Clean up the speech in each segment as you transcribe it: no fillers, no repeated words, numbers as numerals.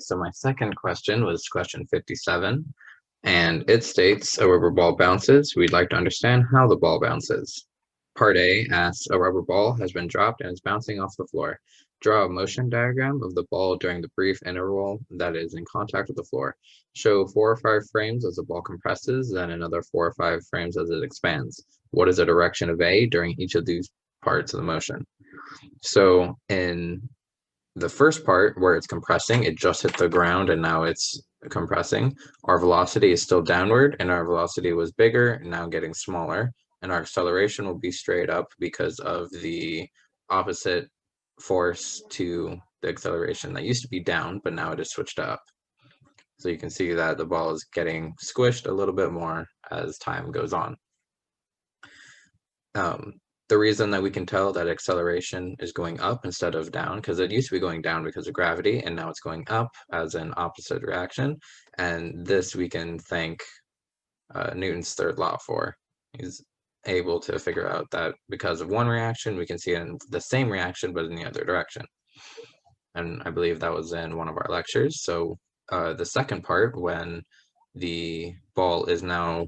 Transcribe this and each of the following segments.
so my second question was question 57, and it states a rubber ball bounces. We'd like to understand how the ball bounces. Part A asks, a rubber ball has been dropped and is bouncing off the floor. Draw a motion diagram of the ball during the brief interval that is in contact with the floor. Show 4 or 5 frames as the ball compresses, then another 4 or 5 frames as it expands. What is the direction of A during each of these parts of the motion? So in the first part where it's compressing, it just hit the ground and now it's compressing. Our velocity is still downward and our velocity was bigger and now getting smaller. And our acceleration will be straight up because of the opposite force to the acceleration that used to be down, but now it is switched up. So you can see that the ball is getting squished a little bit more as time goes on. The reason that we can tell that acceleration is going up instead of down, because it used to be going down because of gravity, and now it's going up as an opposite reaction. And this we can thank Newton's third law for. He's able to figure out that because of one reaction, we can see it in the same reaction, but in the other direction. And I believe that was in one of our lectures. So the second part, when the ball is now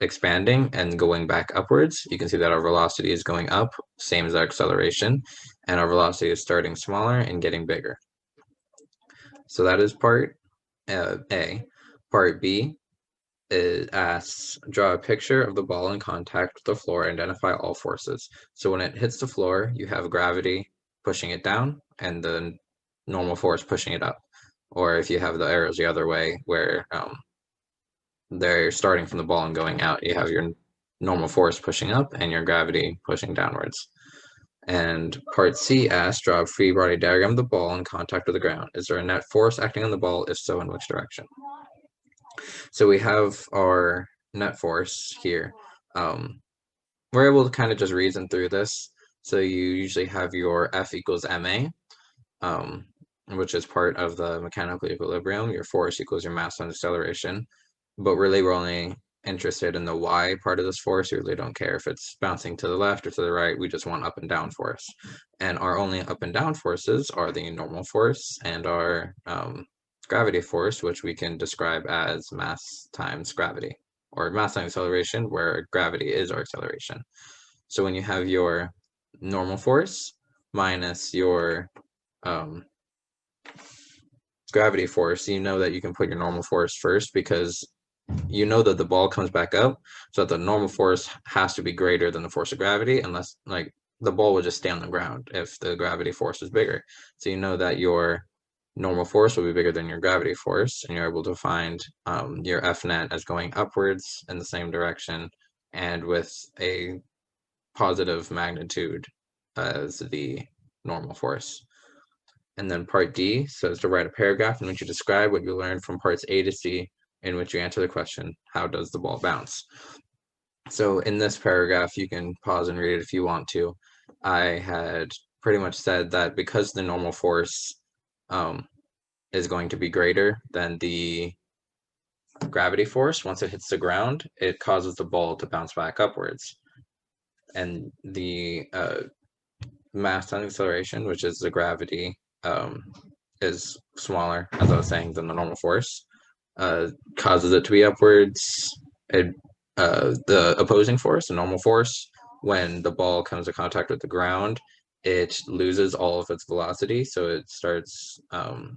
expanding and going back upwards, you can see that our velocity is going up, same as our acceleration, and our velocity is starting smaller and getting bigger. So that is part A. Part B asks, draw a picture of the ball in contact with the floor, identify all forces. So when it hits the floor, you have gravity pushing it down and the normal force pushing it up. Or if you have the arrows the other way, where they're starting from the ball and going out, you have your normal force pushing up and your gravity pushing downwards. And part C asks, draw a free body diagram of the ball in contact with the ground. Is there a net force acting on the ball? If so, in which direction? So we have our net force here. We're able to kind of just reason through this. So you usually have your F equals ma, which is part of the mechanical equilibrium. Your force equals your mass times acceleration. But really, we're only interested in the y part of this force. We really don't care if it's bouncing to the left or to the right. We just want up and down force. And our only up and down forces are the normal force and our gravity force, which we can describe as mass times gravity, or mass times acceleration, where gravity is our acceleration. So when you have your normal force minus your gravity force, you know that you can put your normal force first, because you know that the ball comes back up, so that the normal force has to be greater than the force of gravity, unless like the ball would just stay on the ground if the gravity force is bigger. So you know that your normal force will be bigger than your gravity force, and you're able to find your F net as going upwards in the same direction and with a positive magnitude as the normal force. And then part D says to write a paragraph in which you describe what you learned from parts A to C, in which you answer the question, how does the ball bounce? So in this paragraph, you can pause and read it if you want to. I had pretty much said that because the normal force is going to be greater than the gravity force, once it hits the ground, it causes the ball to bounce back upwards. And the mass times acceleration, which is the gravity, is smaller, as I was saying, than the normal force. Causes it to be upwards. The opposing force, the normal force, when the ball comes in contact with the ground, it loses all of its velocity. So it starts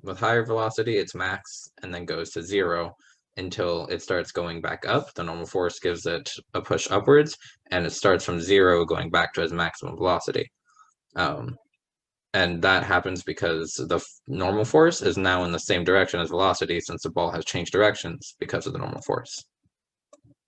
with higher velocity, its max, and then goes to 0 until it starts going back up. The normal force gives it a push upwards, and it starts from 0 going back to its maximum velocity. And that happens because the normal force is now in the same direction as velocity, since the ball has changed directions because of the normal force.